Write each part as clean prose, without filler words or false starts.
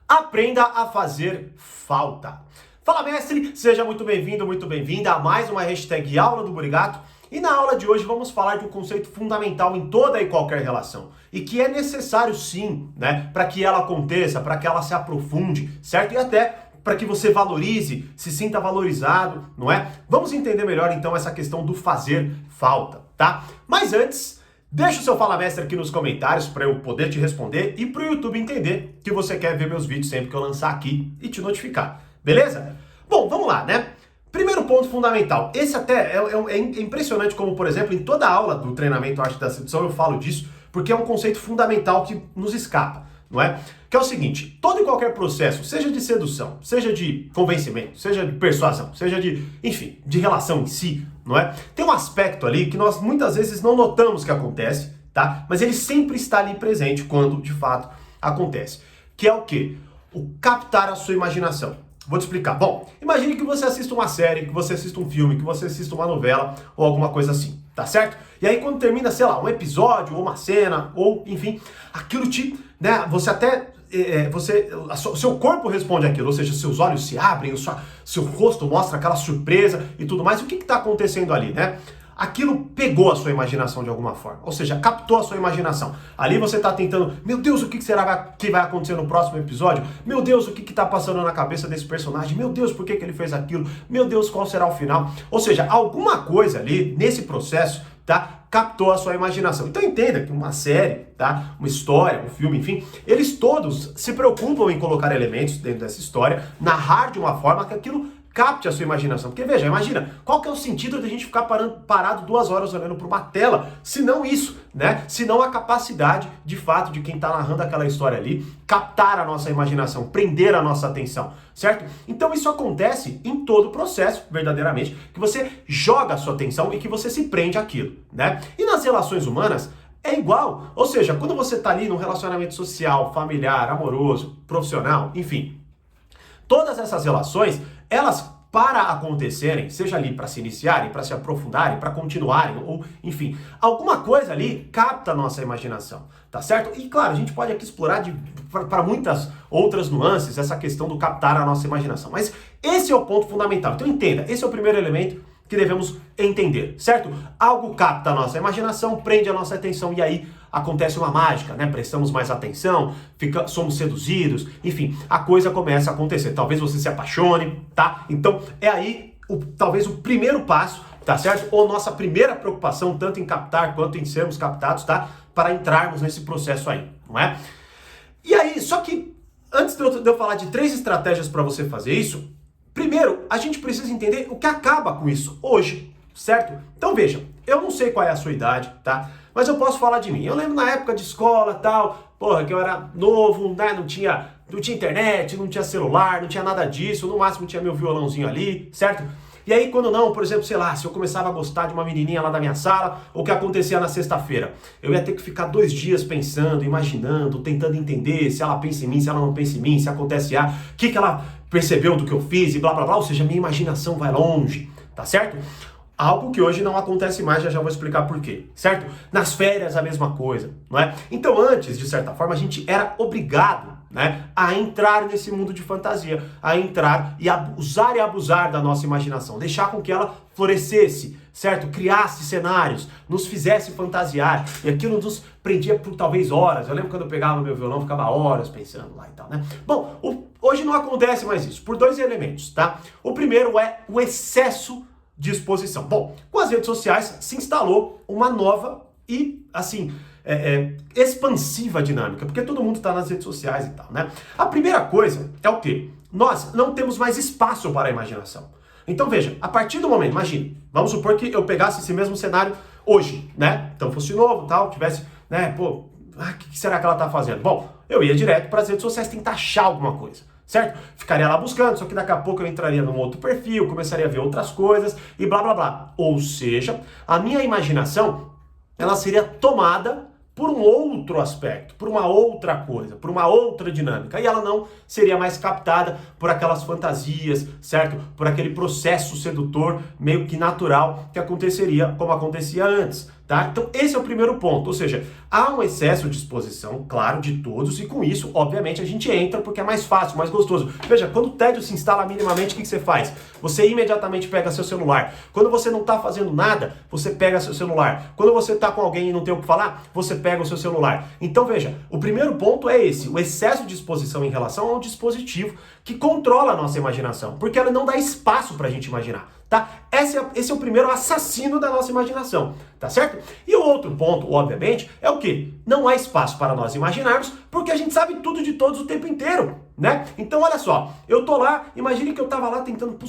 Aprenda a fazer falta. Fala, mestre! Seja muito bem-vindo, muito bem-vinda a mais uma hashtag Aula do Burigato. E na aula de hoje vamos falar de um conceito fundamental em toda e qualquer relação. E que é necessário sim, para que ela aconteça, para que ela se aprofunde, certo? E até para que você valorize, se sinta valorizado, não é? Vamos entender melhor então essa questão do fazer falta, tá? Mas antes, deixa o seu Fala Mestre aqui nos comentários para eu poder te responder e para o YouTube entender que você quer ver meus vídeos sempre que eu lançar aqui e te notificar, beleza? Bom, vamos lá, né? Primeiro ponto fundamental, esse até é impressionante como, por exemplo, em toda a aula do treinamento Arte da Sedução eu falo disso, porque é um conceito fundamental que nos escapa, não é? Que é o seguinte, todo e qualquer processo, seja de sedução, seja de convencimento, seja de persuasão, seja de, enfim, de relação em si, não é? Tem um aspecto ali que nós muitas vezes não notamos que acontece, tá? Mas ele sempre está ali presente quando, de fato, acontece. Que é o quê? O captar a sua imaginação. Vou te explicar. Bom, imagine que você assista uma série, que você assista um filme, que você assista uma novela ou alguma coisa assim, tá certo? E aí quando termina, sei lá, um episódio ou uma cena, ou enfim, aquilo te, você até, o seu corpo responde aquilo, ou seja, seus olhos se abrem, seu rosto mostra aquela surpresa e tudo mais. O que está acontecendo ali, né? Aquilo pegou a sua imaginação de alguma forma, ou seja, captou a sua imaginação. Ali você está tentando, meu Deus, o que será que vai acontecer no próximo episódio? Meu Deus, o que está passando na cabeça desse personagem? Meu Deus, por que ele fez aquilo? Meu Deus, qual será o final? Ou seja, alguma coisa ali, nesse processo, tá, captou a sua imaginação. Então entenda que uma série, tá, uma história, um filme, enfim, eles todos se preocupam em colocar elementos dentro dessa história, narrar de uma forma que aquilo capte a sua imaginação. Porque veja, imagina, qual que é o sentido de a gente ficar parado 2 horas olhando para uma tela, se não isso, né? Se não a capacidade, de fato, de quem está narrando aquela história ali, captar a nossa imaginação, prender a nossa atenção, certo? Então isso acontece em todo o processo, verdadeiramente, que você joga a sua atenção e que você se prende àquilo, né? E nas relações humanas, é igual. Ou seja, quando você está ali num relacionamento social, familiar, amoroso, profissional, enfim, todas essas relações, elas para acontecerem, seja ali para se iniciarem, para se aprofundarem, para continuarem, ou enfim, alguma coisa ali capta a nossa imaginação, tá certo? E claro, a gente pode aqui explorar para muitas outras nuances essa questão do captar a nossa imaginação, mas esse é o ponto fundamental. Então entenda, esse é o primeiro elemento que devemos entender, certo? Algo capta a nossa imaginação, prende a nossa atenção e aí acontece uma mágica, né? Prestamos mais atenção, somos seduzidos, enfim, a coisa começa a acontecer. Talvez você se apaixone, tá? Então é aí talvez o primeiro passo, tá certo? Ou nossa primeira preocupação, tanto em captar quanto em sermos captados, tá? Para entrarmos nesse processo aí, não é? E aí, só que antes de eu falar de 3 estratégias para você fazer isso, primeiro, a gente precisa entender o que acaba com isso hoje, certo? Então veja, eu não sei qual é a sua idade, tá? Mas eu posso falar de mim. Eu lembro na época de escola e tal, porra, que eu era novo, né? Não tinha internet, não tinha celular, não tinha nada disso, no máximo tinha meu violãozinho ali, certo? E aí quando não, por exemplo, sei lá, se eu começava a gostar de uma menininha lá da minha sala, o que acontecia na sexta-feira? Eu ia ter que ficar 2 dias pensando, imaginando, tentando entender se ela pensa em mim, se ela não pensa em mim, se acontece o que ela percebeu do que eu fiz e blá blá blá, ou seja, minha imaginação vai longe, tá certo? Algo que hoje não acontece mais, já vou explicar por quê, certo? Nas férias a mesma coisa, não é? Então antes, de certa forma, a gente era obrigado, né, a entrar nesse mundo de fantasia, a entrar e usar e abusar da nossa imaginação, deixar com que ela florescesse, certo? Criasse cenários, nos fizesse fantasiar, e aquilo nos prendia por talvez horas. Eu lembro quando eu pegava meu violão, ficava horas pensando lá e tal, né? Bom, hoje não acontece mais isso, por 2 elementos, tá? O primeiro é o excesso de exposição. Bom, com as redes sociais se instalou uma nova e, assim, expansiva dinâmica, porque todo mundo está nas redes sociais e tal, né? A primeira coisa é o quê? Nós não temos mais espaço para a imaginação. Então veja, a partir do momento, imagine, vamos supor que eu pegasse esse mesmo cenário hoje, né? Então fosse novo, tal, tivesse, né, o que será que ela tá fazendo? Bom, eu ia direto para as redes sociais tentar achar alguma coisa, certo? Ficaria lá buscando, só que daqui a pouco eu entraria num outro perfil, começaria a ver outras coisas e blá blá blá. Ou seja, a minha imaginação, ela seria tomada por um outro aspecto, por uma outra coisa, por uma outra dinâmica. E ela não seria mais captada por aquelas fantasias, certo? Por aquele processo sedutor meio que natural que aconteceria como acontecia antes, tá? Então esse é o primeiro ponto, ou seja, há um excesso de exposição, claro, de todos, e com isso, obviamente, a gente entra porque é mais fácil, mais gostoso. Veja, quando o tédio se instala minimamente, o que você faz? Você imediatamente pega seu celular. Quando você não está fazendo nada, você pega seu celular. Quando você está com alguém e não tem o que falar, você pega o seu celular. Então veja, o primeiro ponto é esse, o excesso de exposição em relação ao dispositivo que controla a nossa imaginação, porque ela não dá espaço para a gente imaginar, tá? Esse é o primeiro assassino da nossa imaginação, tá certo? E o outro ponto, obviamente, é o quê? Não há espaço para nós imaginarmos, porque a gente sabe tudo de todos o tempo inteiro, né? Então olha só, eu tô lá, imagine que eu tava lá tentando, que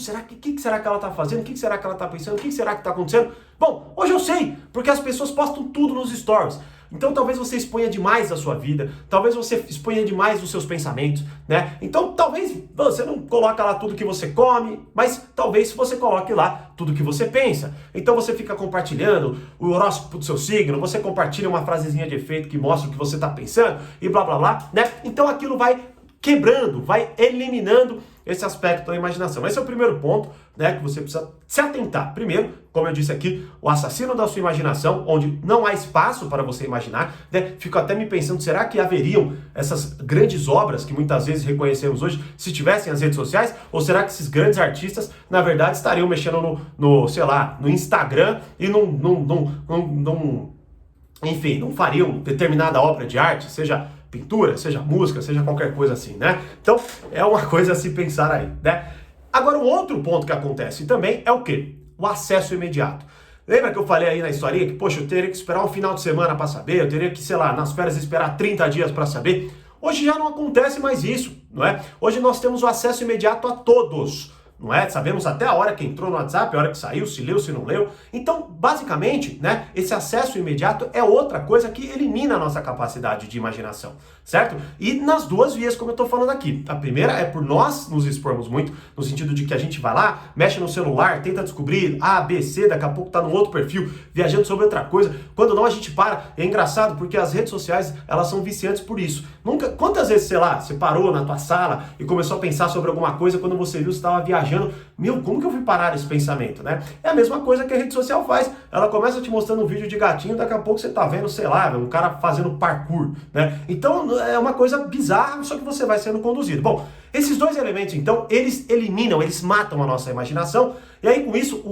será que ela tá fazendo? O que será que ela tá pensando? O que será que tá acontecendo? Bom, hoje eu sei, porque as pessoas postam tudo nos stories. Então talvez você exponha demais a sua vida, talvez você exponha demais os seus pensamentos, né? Então talvez você não coloque lá tudo que você come, mas talvez você coloque lá tudo que você pensa. Então você fica compartilhando o horóscopo do seu signo, você compartilha uma frasezinha de efeito que mostra o que você está pensando e blá blá blá, né? Então aquilo vai quebrando, vai eliminando esse aspecto da imaginação. Esse é o primeiro ponto, né, que você precisa se atentar. Primeiro, como eu disse aqui, o assassino da sua imaginação, onde não há espaço para você imaginar, né? Fico até me pensando, será que haveriam essas grandes obras que muitas vezes reconhecemos hoje se tivessem as redes sociais? Ou será que esses grandes artistas, na verdade, estariam mexendo sei lá, no Instagram e enfim, não fariam determinada obra de arte, seja pintura, seja música, seja qualquer coisa assim, né? Então, é uma coisa a se pensar aí, né? Agora, o outro ponto que acontece também é o quê? O acesso imediato. Lembra que eu falei aí na historinha que, poxa, eu teria que esperar um final de semana para saber, eu teria que, sei lá, nas férias esperar 30 dias para saber? Hoje já não acontece mais isso, não é? Hoje nós temos o acesso imediato a todos. Não é? Sabemos até a hora que entrou no WhatsApp, a hora que saiu, se leu, se não leu. Então, basicamente, né, esse acesso imediato é outra coisa que elimina a nossa capacidade de imaginação, certo? E nas duas vias, como eu tô falando aqui. A primeira é por nós nos expormos muito, no sentido de que a gente vai lá, mexe no celular, tenta descobrir A, B, C, daqui a pouco tá no outro perfil, viajando sobre outra coisa. Quando não, a gente para. É engraçado, porque as redes sociais, elas são viciantes por isso. Quantas vezes, sei lá, você parou na tua sala e começou a pensar sobre alguma coisa, quando você viu, você estava viajando. Meu, como que eu fui parar esse pensamento, né? É a mesma coisa que a rede social faz. Ela começa te mostrando um vídeo de gatinho, daqui a pouco você tá vendo, sei lá, um cara fazendo parkour, né? Então é uma coisa bizarra, só que você vai sendo conduzido. Bom, esses dois elementos, então, eles eliminam, eles matam a nossa imaginação, e aí com isso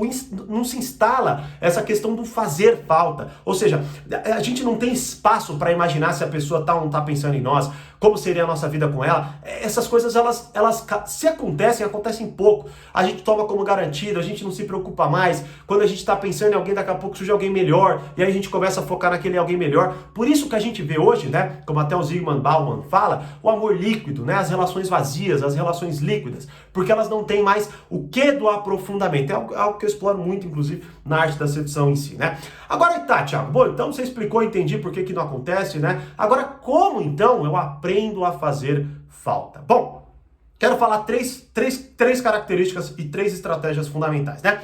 não se instala essa questão do fazer falta. Ou seja, a gente não tem espaço para imaginar se a pessoa tá ou não tá pensando em nós, como seria a nossa vida com ela. Essas coisas, elas se acontecem pouco. A gente toma como garantido, a gente não se preocupa mais. Quando a gente está pensando em alguém, daqui a pouco surge alguém melhor, e aí a gente começa a focar naquele alguém melhor. Por isso que a gente vê hoje, né, como até o Zygmunt Bauman fala, o amor líquido, né, as relações vazias, as relações líquidas, porque elas não têm mais o quê do aprofundamento. É algo que eu exploro muito, inclusive, na arte da sedução em si, né? Agora tá, Thiago, bom, então você explicou, entendi por que não acontece, né? Agora, como então eu aprendo a fazer falta? Bom, quero falar três características e 3 estratégias fundamentais, né?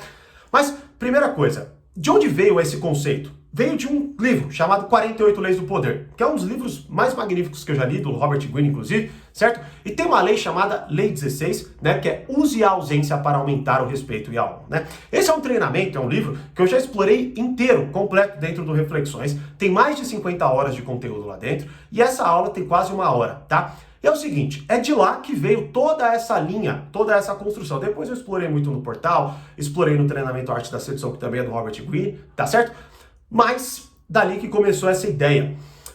Mas, primeira coisa, de onde veio esse conceito? Veio de um livro chamado 48 Leis do Poder, que é um dos livros mais magníficos que eu já li, do Robert Greene, inclusive, certo? E tem uma lei chamada Lei 16, né, que é use a ausência para aumentar o respeito e a honra, né? Esse é um treinamento, é um livro que eu já explorei inteiro, completo, dentro do Reflexões. Tem mais de 50 horas de conteúdo lá dentro, e essa aula tem quase 1 hora, tá? E é o seguinte, é de lá que veio toda essa linha, toda essa construção. Depois eu explorei muito no portal, explorei no treinamento Arte da Sedução, que também é do Robert Greene, tá certo? Mas dali que começou essa ideia.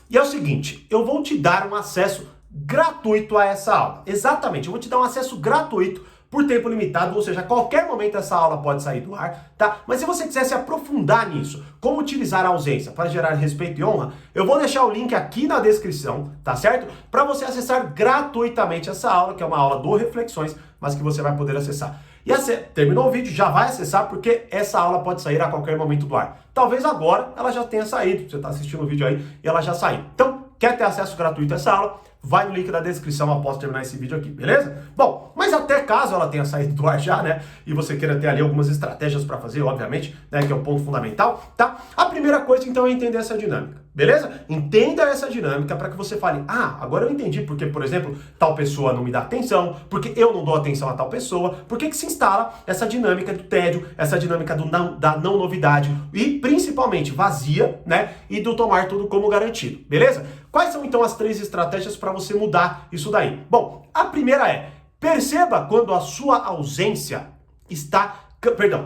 E é o seguinte, eu vou te dar um acesso gratuito a essa aula. Exatamente, eu vou te dar um acesso gratuito por tempo limitado, ou seja, a qualquer momento essa aula pode sair do ar, tá? Mas se você quiser se aprofundar nisso, como utilizar a ausência para gerar respeito e honra, eu vou deixar o link aqui na descrição, tá certo? Para você acessar gratuitamente essa aula, que é uma aula do Reflexões, mas que você vai poder acessar. E terminou o vídeo, já vai acessar, porque essa aula pode sair a qualquer momento do ar. Talvez agora ela já tenha saído, você está assistindo o vídeo aí e ela já saiu. Então, quer ter acesso gratuito a essa aula? Vai no link da descrição após terminar esse vídeo aqui, beleza? Bom, mas até caso ela tenha saído do ar já, né? E você queira ter ali algumas estratégias para fazer, obviamente, né? Que é o ponto fundamental, tá? A primeira coisa, então, é entender essa dinâmica. Beleza? Entenda essa dinâmica para que você fale, ah, agora eu entendi porque, por exemplo, tal pessoa não me dá atenção, porque eu não dou atenção a tal pessoa, por que se instala essa dinâmica do tédio, essa dinâmica da não novidade e principalmente vazia, né? E do tomar tudo como garantido, beleza? Quais são então as 3 estratégias para você mudar isso daí? Bom, a primeira é, perceba quando a sua ausência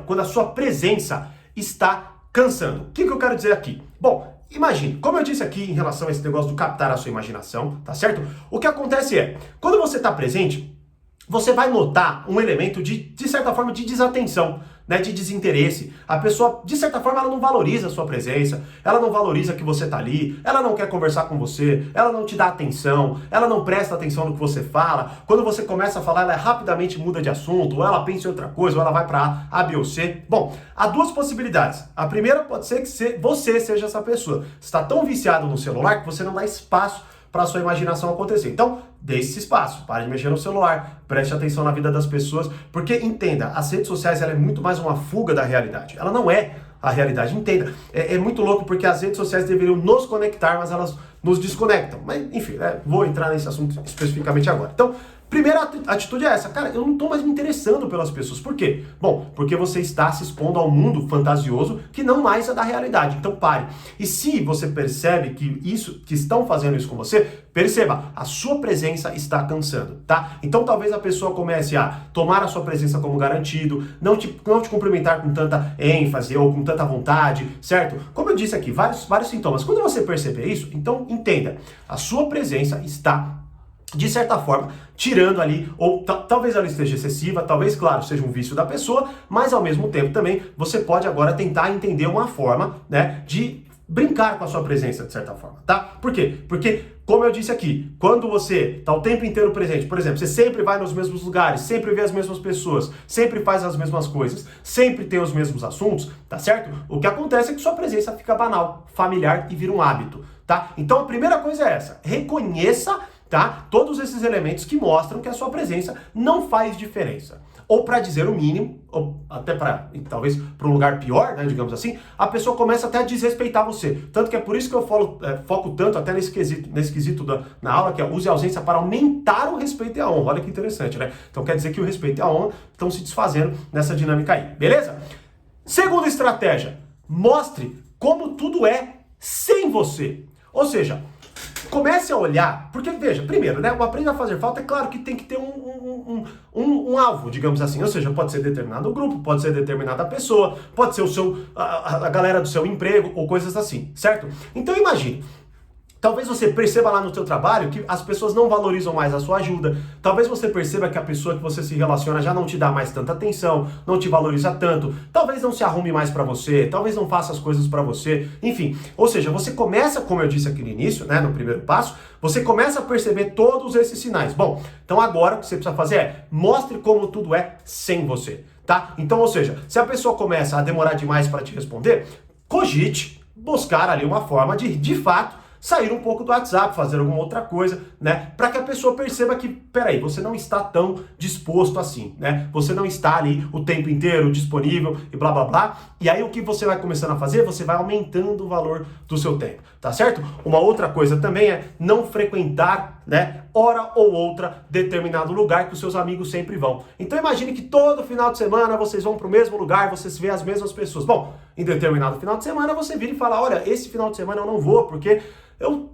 quando a sua presença está cansando. O que eu quero dizer aqui? Bom, imagine, como eu disse aqui em relação a esse negócio do captar a sua imaginação, tá certo? O que acontece é, quando você está presente, você vai notar um elemento de certa forma, de desatenção, né, de desinteresse. A pessoa, de certa forma, ela não valoriza a sua presença, ela não valoriza que você tá ali, ela não quer conversar com você, ela não te dá atenção, ela não presta atenção no que você fala. Quando você começa a falar, ela rapidamente muda de assunto, ou ela pensa em outra coisa, ou ela vai para A, B ou C. Bom, há 2 possibilidades. A primeira pode ser que você seja essa pessoa. Você está tão viciado no celular que você não dá espaço para a sua imaginação acontecer. Então, dê esse espaço, pare de mexer no celular, preste atenção na vida das pessoas, porque entenda, as redes sociais ela é muito mais uma fuga da realidade. Ela não é a realidade, entenda. É muito louco porque as redes sociais deveriam nos conectar, mas elas nos desconectam. Mas, enfim, vou entrar nesse assunto especificamente agora. Então, primeira atitude é essa, cara, eu não estou mais me interessando pelas pessoas. Por quê? Bom, porque você está se expondo ao mundo fantasioso que não mais é da realidade. Então pare. E se você percebe que estão fazendo isso com você, perceba, a sua presença está cansando, tá? Então talvez a pessoa comece a tomar a sua presença como garantido, não te cumprimentar com tanta ênfase ou com tanta vontade, certo? Como eu disse aqui, vários sintomas. Quando você perceber isso, então entenda, a sua presença está de certa forma, tirando ali, ou talvez ela esteja excessiva, talvez, claro, seja um vício da pessoa, mas ao mesmo tempo também você pode agora tentar entender uma forma, né, de brincar com a sua presença, de certa forma, tá? Por quê? Porque, como eu disse aqui, quando você está o tempo inteiro presente, por exemplo, você sempre vai nos mesmos lugares, sempre vê as mesmas pessoas, sempre faz as mesmas coisas, sempre tem os mesmos assuntos, tá certo? O que acontece é que sua presença fica banal, familiar e vira um hábito, tá? Então a primeira coisa é essa, reconheça, tá? Todos esses elementos que mostram que a sua presença não faz diferença. Ou para dizer o mínimo, ou até para, talvez, para um lugar pior, né, digamos assim, a pessoa começa até a desrespeitar você. Tanto que é por isso que eu foco tanto até nesse quesito na aula, que é use a ausência para aumentar o respeito e a honra. Olha que interessante, né? Então quer dizer que o respeito e a honra estão se desfazendo nessa dinâmica aí, beleza? Segunda estratégia, mostre como tudo é sem você. Ou seja, comece a olhar, porque veja, primeiro, né, o Aprenda a Fazer Falta, é claro que tem que ter um alvo, digamos assim, ou seja, pode ser determinado grupo, pode ser determinada pessoa, pode ser a galera do seu emprego ou coisas assim, certo? Então imagine, talvez você perceba lá no seu trabalho que as pessoas não valorizam mais a sua ajuda. Talvez você perceba que a pessoa que você se relaciona já não te dá mais tanta atenção, não te valoriza tanto. Talvez não se arrume mais pra você, talvez não faça as coisas pra você. Enfim, ou seja, você começa, como eu disse aqui no início, né, no primeiro passo, você começa a perceber todos esses sinais. Bom, então agora o que você precisa fazer é mostre como tudo é sem você, tá? Então, ou seja, se a pessoa começa a demorar demais para te responder, cogite buscar ali uma forma de fato, sair um pouco do WhatsApp, fazer alguma outra coisa, né? Para que a pessoa perceba que, peraí, você não está tão disposto assim, né? Você não está ali o tempo inteiro disponível e blá blá blá. E aí o que você vai começando a fazer? Você vai aumentando o valor do seu tempo, tá certo? Uma outra coisa também é não frequentar, né, hora ou outra determinado lugar que os seus amigos sempre vão. Então imagine que todo final de semana vocês vão para o mesmo lugar, vocês vê as mesmas pessoas. Bom, em determinado final de semana você vira e fala, olha, esse final de semana eu não vou porque eu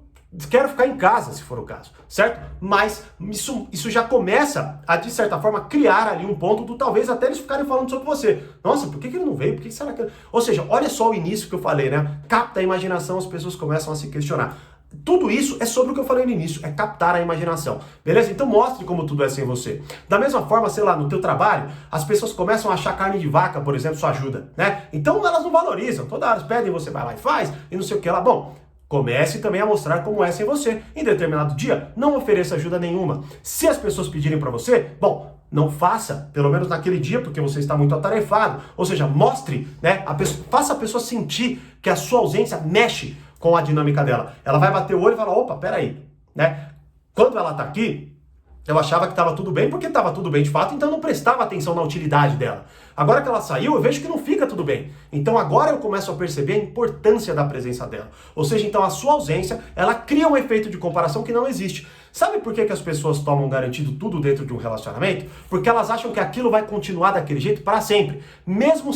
quero ficar em casa, se for o caso, certo? Mas isso já começa a, de certa forma, criar ali um ponto do talvez até eles ficarem falando sobre você. Nossa, por que ele não veio? Por que será que... Ou seja, olha só o início que eu falei, né? Capta a imaginação, as pessoas começam a se questionar. Tudo isso é sobre o que eu falei no início, é captar a imaginação, beleza? Então mostre como tudo é sem você. Da mesma forma, sei lá, no teu trabalho, as pessoas começam a achar carne de vaca, por exemplo, sua ajuda, né? Então elas não valorizam, toda hora pedem, você vai lá e faz, e não sei o que lá. Bom, comece também a mostrar como é sem você. Em determinado dia, não ofereça ajuda nenhuma. Se as pessoas pedirem para você, bom, não faça, pelo menos naquele dia, porque você está muito atarefado. Ou seja, mostre, né? Faça a pessoa sentir que a sua ausência mexe com a dinâmica dela. Ela vai bater o olho e falar, opa, peraí, né? Quando ela tá aqui, Eu achava que estava tudo bem porque estava tudo bem de fato, então eu não prestava atenção na utilidade dela. Agora que ela saiu, eu vejo que não fica tudo bem. Então agora eu começo a perceber a importância da presença dela. Ou seja, então a sua ausência, ela cria um efeito de comparação que não existe. Sabe por que as pessoas tomam garantido tudo dentro de um relacionamento? Porque elas acham que aquilo vai continuar daquele jeito para sempre, mesmo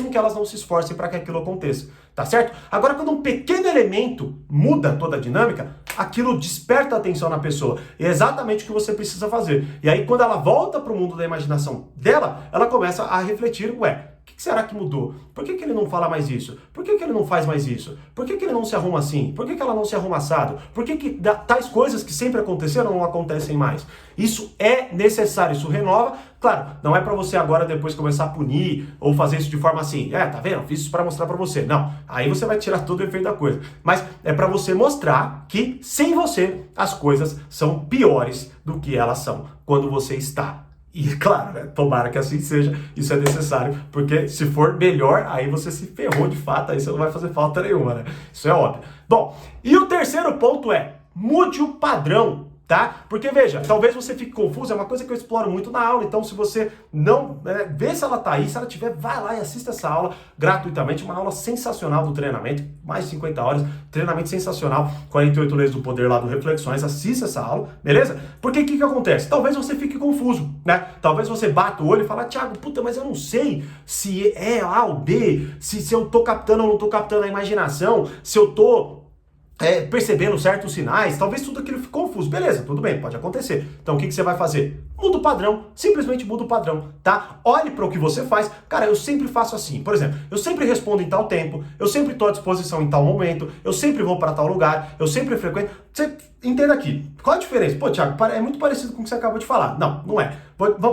que elas não se esforcem para que aquilo aconteça, tá certo? Agora, quando um pequeno elemento muda toda a dinâmica, aquilo desperta a atenção na pessoa. E é exatamente o que você precisa fazer. E aí, quando ela volta para o mundo da imaginação dela, ela começa a refletir, ué, o que será que mudou? Por que ele não fala mais isso? Por que ele não faz mais isso? Por que ele não se arruma assim? Por que ela não se arruma assado? Por que tais coisas que sempre aconteceram não acontecem mais? Isso é necessário, isso renova. Claro, não é para você agora depois começar a punir ou fazer isso de forma assim, tá vendo? Fiz isso para mostrar para você. Não, aí você vai tirar todo o efeito da coisa. Mas é para você mostrar que sem você as coisas são piores do que elas são quando você está. E claro, né, tomara que assim seja, isso é necessário, porque se for melhor, aí você se ferrou de fato, aí você não vai fazer falta nenhuma, né? Isso é óbvio. Bom, e o terceiro ponto é, mude o padrão, tá? Porque veja, talvez você fique confuso, é uma coisa que eu exploro muito na aula, então se você não vê se ela tá aí, se ela tiver, vai lá e assista essa aula gratuitamente, uma aula sensacional do treinamento, mais de 50 horas, treinamento sensacional, 48 leis do poder lá do Reflexões, assista essa aula, beleza? Porque o que acontece? Talvez você fique confuso, né? Talvez você bata o olho e fala, Thiago, puta, mas eu não sei se é A ou B, se eu tô captando ou não tô captando a imaginação, se eu tô percebendo certos sinais, talvez tudo aquilo fique confuso. Beleza, tudo bem, pode acontecer. Então o que você vai fazer? Muda o padrão, simplesmente muda o padrão, tá? Olhe para o que você faz. Cara, eu sempre faço assim. Por exemplo, eu sempre respondo em tal tempo, eu sempre estou à disposição em tal momento, eu sempre vou para tal lugar, eu sempre frequento. Você entenda aqui. Qual a diferença? Pô, Thiago, é muito parecido com o que você acabou de falar. Não, não é.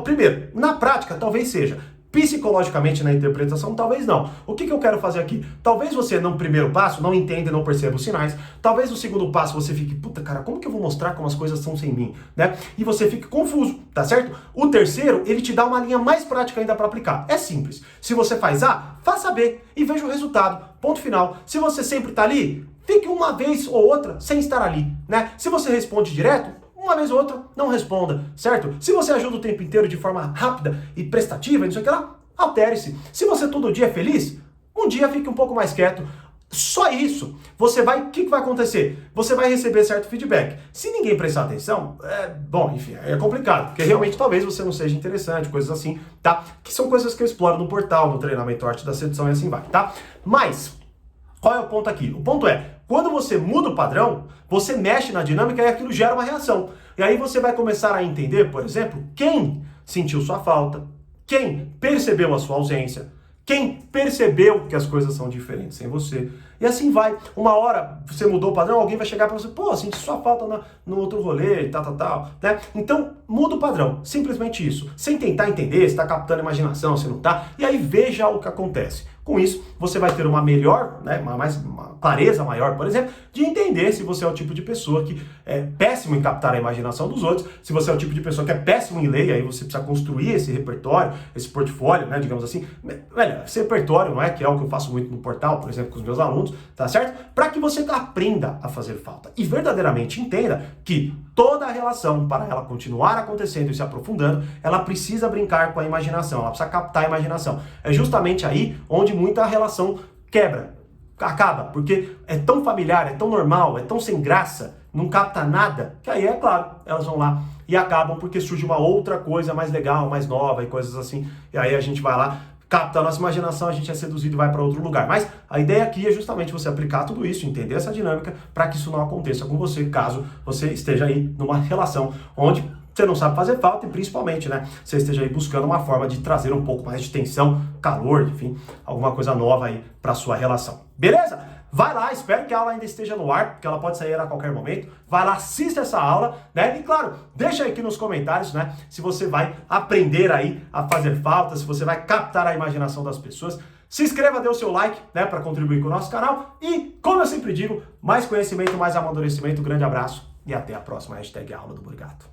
Primeiro, na prática, talvez seja. Psicologicamente na interpretação, talvez não. O que eu quero fazer aqui? Talvez você, no primeiro passo, não entenda e não perceba os sinais. Talvez no segundo passo você fique, puta, cara, como que eu vou mostrar como as coisas são sem mim, né? E você fique confuso, tá certo? O terceiro, ele te dá uma linha mais prática ainda para aplicar. É simples. Se você faz A, faça B e veja o resultado. Ponto final. Se você sempre tá ali, fique uma vez ou outra sem estar ali, né? Se você responde direto, uma vez ou outra, não responda, certo? Se você ajuda o tempo inteiro de forma rápida e prestativa, não sei o que lá, altere-se. Se você todo dia é feliz, um dia fique um pouco mais quieto. Só isso. O que vai acontecer? Você vai receber certo feedback. Se ninguém prestar atenção, bom, enfim, é complicado, porque realmente talvez você não seja interessante, coisas assim, tá? Que são coisas que eu exploro no portal, no treinamento Arte da Sedução e assim vai, tá? Mas, qual é o ponto aqui? O ponto é, quando você muda o padrão, você mexe na dinâmica e aquilo gera uma reação. E aí você vai começar a entender, por exemplo, quem sentiu sua falta, quem percebeu a sua ausência, quem percebeu que as coisas são diferentes sem você. E assim vai. Uma hora você mudou o padrão, alguém vai chegar para você, pô, senti sua falta no outro rolê e tal, né? Então, muda o padrão. Simplesmente isso. Sem tentar entender se está captando a imaginação, se não está. E aí veja o que acontece. Com isso, você vai ter uma melhor, né, uma clareza maior, por exemplo, de entender se você é o tipo de pessoa que é péssimo em captar a imaginação dos outros, se você é o tipo de pessoa que é péssimo em ler, aí você precisa construir esse repertório, esse portfólio, né, digamos assim. Velho, esse repertório, não é, que é o que eu faço muito no portal, por exemplo, com os meus alunos, tá certo? Para que você aprenda a fazer falta e verdadeiramente entenda que toda a relação, para ela continuar acontecendo e se aprofundando, ela precisa brincar com a imaginação, ela precisa captar a imaginação. É justamente aí onde muita relação quebra, acaba, porque é tão familiar, é tão normal, é tão sem graça, não capta nada, que aí, é claro, elas vão lá e acabam porque surge uma outra coisa mais legal, mais nova e coisas assim, e aí a gente vai lá, capta a nossa imaginação, a gente é seduzido e vai para outro lugar. Mas a ideia aqui é justamente você aplicar tudo isso, entender essa dinâmica, para que isso não aconteça com você, caso você esteja aí numa relação onde você não sabe fazer falta e principalmente, né, você esteja aí buscando uma forma de trazer um pouco mais de tensão, calor, enfim, alguma coisa nova aí para sua relação. Beleza? Vai lá, espero que a aula ainda esteja no ar, porque ela pode sair a qualquer momento. Vai lá, assista essa aula, né? E claro, deixa aqui nos comentários, né, se você vai aprender aí a fazer falta, se você vai captar a imaginação das pessoas. Se inscreva, dê o seu like, né, para contribuir com o nosso canal. E, como eu sempre digo, mais conhecimento, mais amadurecimento. Grande abraço e até a próxima #Aula do Burigato.